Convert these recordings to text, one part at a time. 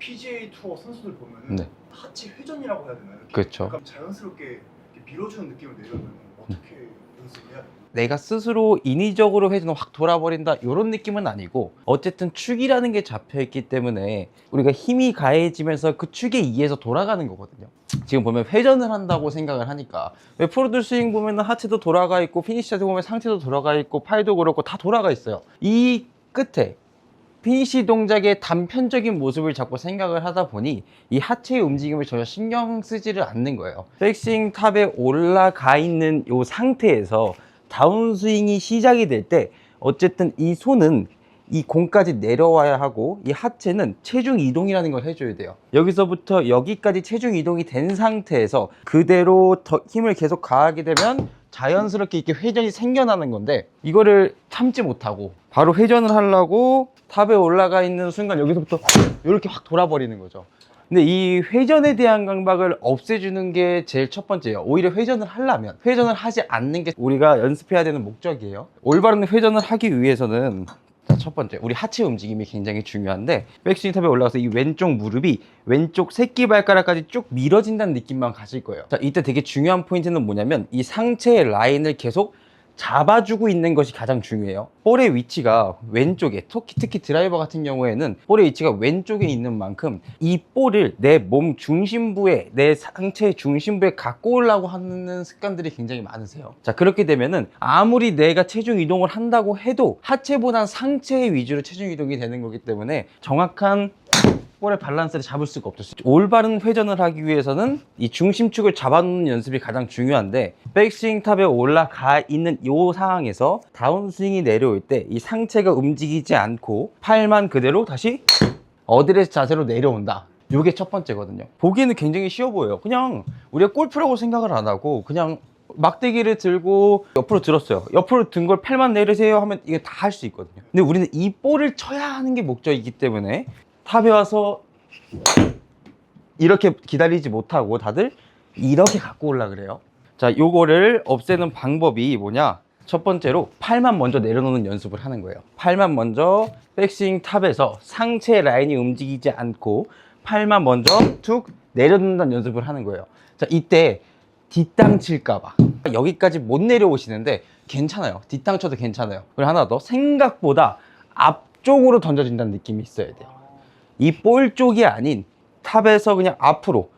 PGA 투어 선수들 보면은 네. 하체 회전이라고 해야 되나요? 이렇게 그렇죠. 약간 자연스럽게 이렇게 밀어주는 느낌을 내려면 어떻게 연습해야 돼요? 내가 스스로 인위적으로 회전을 확 돌아버린다 이런 느낌은 아니고, 어쨌든 축이라는 게 잡혀있기 때문에 우리가 힘이 가해지면서 그 축에 의해서 돌아가는 거거든요. 지금 보면 회전을 한다고 생각을 하니까, 왜 프로들 스윙 보면 하체도 돌아가 있고 피니시에서 보면 상체도 돌아가 있고 팔도 그렇고 다 돌아가 있어요. 이 끝에 피니시 동작의 단편적인 모습을 자꾸 생각을 하다 보니 이 하체의 움직임을 전혀 신경 쓰지를 않는 거예요. 백스윙 탑에 올라가 있는 이 상태에서 다운스윙이 시작이 될 때 어쨌든 이 손은 이 공까지 내려와야 하고, 이 하체는 체중 이동이라는 걸 해줘야 돼요. 여기서부터 여기까지 체중 이동이 된 상태에서 그대로 더 힘을 계속 가하게 되면 자연스럽게 이렇게 회전이 생겨나는 건데, 이거를 참지 못하고 바로 회전을 하려고 탑에 올라가 있는 순간 여기서부터 이렇게 확 돌아버리는 거죠. 근데 이 회전에 대한 강박을 없애주는 게 제일 첫 번째예요. 오히려 회전을 하려면 회전을 하지 않는 게 우리가 연습해야 되는 목적이에요. 올바른 회전을 하기 위해서는, 자, 첫 번째, 우리 하체 움직임이 굉장히 중요한데, 백스윙 탑에 올라가서 이 왼쪽 무릎이 왼쪽 새끼발가락까지 쭉 밀어진다는 느낌만 가질 거예요. 자, 이때 되게 중요한 포인트는 뭐냐면, 이 상체의 라인을 계속 잡아주고 있는 것이 가장 중요해요. 볼의 위치가 왼쪽에, 특히 드라이버 같은 경우에는 볼의 위치가 왼쪽에 있는 만큼 이 볼을 내 몸 중심부에, 내 상체의 중심부에 갖고 오려고 하는 습관들이 굉장히 많으세요. 자, 그렇게 되면은 아무리 내가 체중 이동을 한다고 해도 하체보단 상체 위주로 체중 이동이 되는 거기 때문에 정확한 볼의 밸런스를 잡을 수가 없죠. 올바른 회전을 하기 위해서는 이 중심축을 잡아놓는 연습이 가장 중요한데, 백스윙 탑에 올라가 있는 이 상황에서 다운스윙이 내려올 때 이 상체가 움직이지 않고 팔만 그대로 다시 어드레스 자세로 내려온다. 이게 첫 번째거든요. 보기에는 굉장히 쉬워 보여요. 그냥 우리가 골프라고 생각을 안 하고 그냥 막대기를 들고 옆으로 들었어요. 옆으로 든 걸 팔만 내리세요 하면 이게 다 할 수 있거든요. 근데 우리는 이 볼을 쳐야 하는 게 목적이기 때문에 탑에 와서 이렇게 기다리지 못하고 다들 이렇게 갖고 올라 그래요. 자, 요거를 없애는 방법이 뭐냐? 첫 번째로 팔만 먼저 내려놓는 연습을 하는 거예요. 팔만 먼저 백스윙 탑에서 상체 라인이 움직이지 않고 팔만 먼저 툭 내려놓는다는 연습을 하는 거예요. 자, 이때 뒷땅 칠까봐 여기까지 못 내려오시는데 괜찮아요. 뒷땅 쳐도 괜찮아요. 그리고 하나 더, 생각보다 앞쪽으로 던져진다는 느낌이 있어야 돼요. 이 볼 쪽이 아닌 탑에서 그냥 앞으로.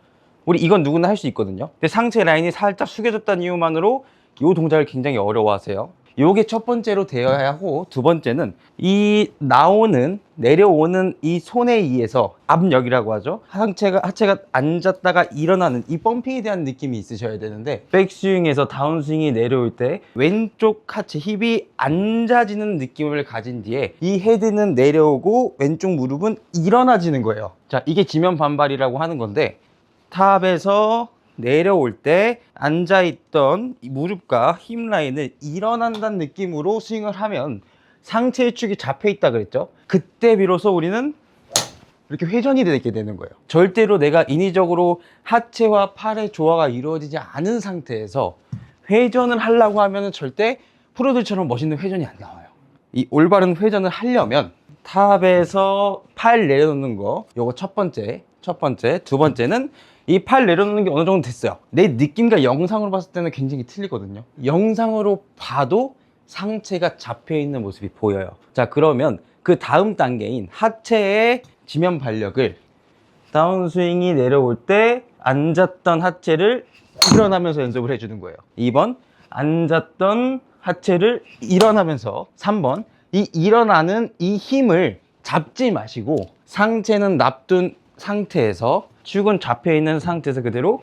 우리 이건 누구나 할 수 있거든요. 근데 상체 라인이 살짝 숙여졌다는 이유만으로 이 동작을 굉장히 어려워하세요. 요게 첫 번째로 되어야 하고, 두 번째는 이 내려오는 이 손에 의해서 압력이라고 하죠. 하체가 앉았다가 일어나는 이 펌핑에 대한 느낌이 있으셔야 되는데, 백스윙에서 다운스윙이 내려올 때 왼쪽 하체 힙이 앉아지는 느낌을 가진 뒤에 이 헤드는 내려오고 왼쪽 무릎은 일어나지는 거예요. 자, 이게 지면 반발이라고 하는 건데, 탑에서 내려올 때 앉아있던 이 무릎과 힙 라인을 일어난다는 느낌으로 스윙을 하면 상체의 축이 잡혀있다 그랬죠. 그때 비로소 우리는 이렇게 회전이 되게 되는 거예요. 절대로 내가 인위적으로 하체와 팔의 조화가 이루어지지 않은 상태에서 회전을 하려고 하면 절대 프로들처럼 멋있는 회전이 안 나와요. 이 올바른 회전을 하려면 탑에서 팔 내려놓는 거, 요거 첫 번째. 두 번째는 이 팔 내려놓는 게 어느 정도 됐어요. 내 느낌과 영상으로 봤을 때는 굉장히 틀리거든요. 영상으로 봐도 상체가 잡혀있는 모습이 보여요. 자, 그러면 그 다음 단계인 하체의 지면 발력을 다운스윙이 내려올 때 앉았던 하체를 일어나면서 연습을 해주는 거예요. 2번, 앉았던 하체를 일어나면서. 3번, 이 일어나는 이 힘을 잡지 마시고 상체는 납둔 상태에서, 축은 잡혀있는 상태에서 그대로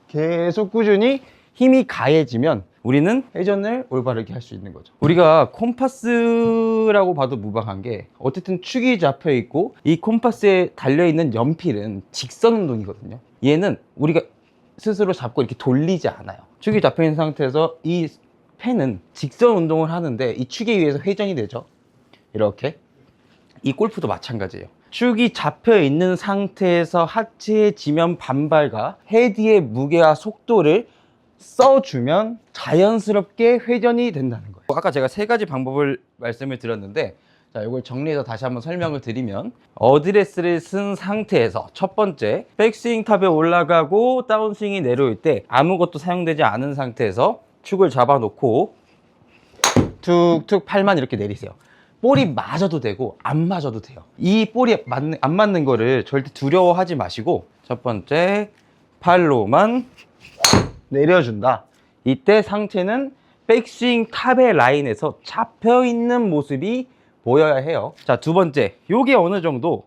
계속 꾸준히 힘이 가해지면 우리는 회전을 올바르게 할 수 있는 거죠. 우리가 콤파스라고 봐도 무방한 게, 어쨌든 축이 잡혀있고 이 콤파스에 달려있는 연필은 직선 운동이거든요. 얘는 우리가 스스로 잡고 이렇게 돌리지 않아요. 축이 잡혀있는 상태에서 이 펜은 직선 운동을 하는데 이 축에 의해서 회전이 되죠. 이렇게. 이 골프도 마찬가지예요. 축이 잡혀 있는 상태에서 하체의 지면 반발과 헤드의 무게와 속도를 써주면 자연스럽게 회전이 된다는 거예요. 아까 제가 세 가지 방법을 말씀을 드렸는데, 자, 이걸 정리해서 다시 한번 설명을 드리면 어드레스를 쓴 상태에서 첫 번째 백스윙 탑에 올라가고 다운스윙이 내려올 때 아무것도 사용되지 않은 상태에서 축을 잡아놓고 툭툭 팔만 이렇게 내리세요. 볼이 맞아도 되고 안 맞아도 돼요. 이 볼이 안 맞는 거를 절대 두려워하지 마시고 첫 번째 팔로만 내려준다. 이때 상체는 백스윙 탑의 라인에서 잡혀있는 모습이 보여야 해요. 자, 두 번째, 요게 어느 정도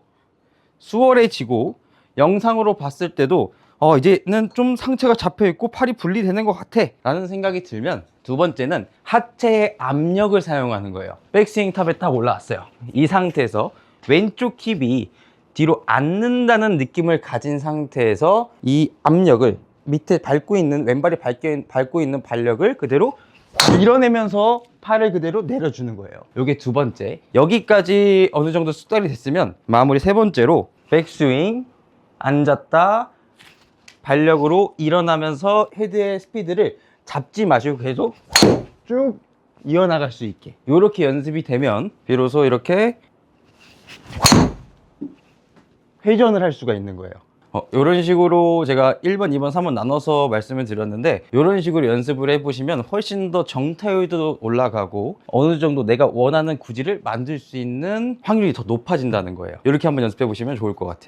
수월해지고 영상으로 봤을 때도 이제는 좀 상체가 잡혀있고 팔이 분리되는 것 같아 라는 생각이 들면 두 번째는 하체의 압력을 사용하는 거예요. 백스윙 탑에 딱 올라왔어요. 이 상태에서 왼쪽 힙이 뒤로 앉는다는 느낌을 가진 상태에서 이 압력을 밑에 왼발이 밟고 있는 발력을 그대로 밀어내면서 팔을 그대로 내려주는 거예요. 이게 두 번째. 여기까지 어느 정도 숙달이 됐으면 마무리 세 번째로 백스윙 앉았다 발력으로 일어나면서 헤드의 스피드를 잡지 마시고 계속 쭉 이어나갈 수 있게 이렇게 연습이 되면 비로소 이렇게 회전을 할 수가 있는 거예요. 이런 식으로 제가 1번, 2번, 3번 나눠서 말씀을 드렸는데 이런 식으로 연습을 해보시면 훨씬 더 정타율도 올라가고 어느 정도 내가 원하는 구질을 만들 수 있는 확률이 더 높아진다는 거예요. 이렇게 한번 연습해 보시면 좋을 것 같아요.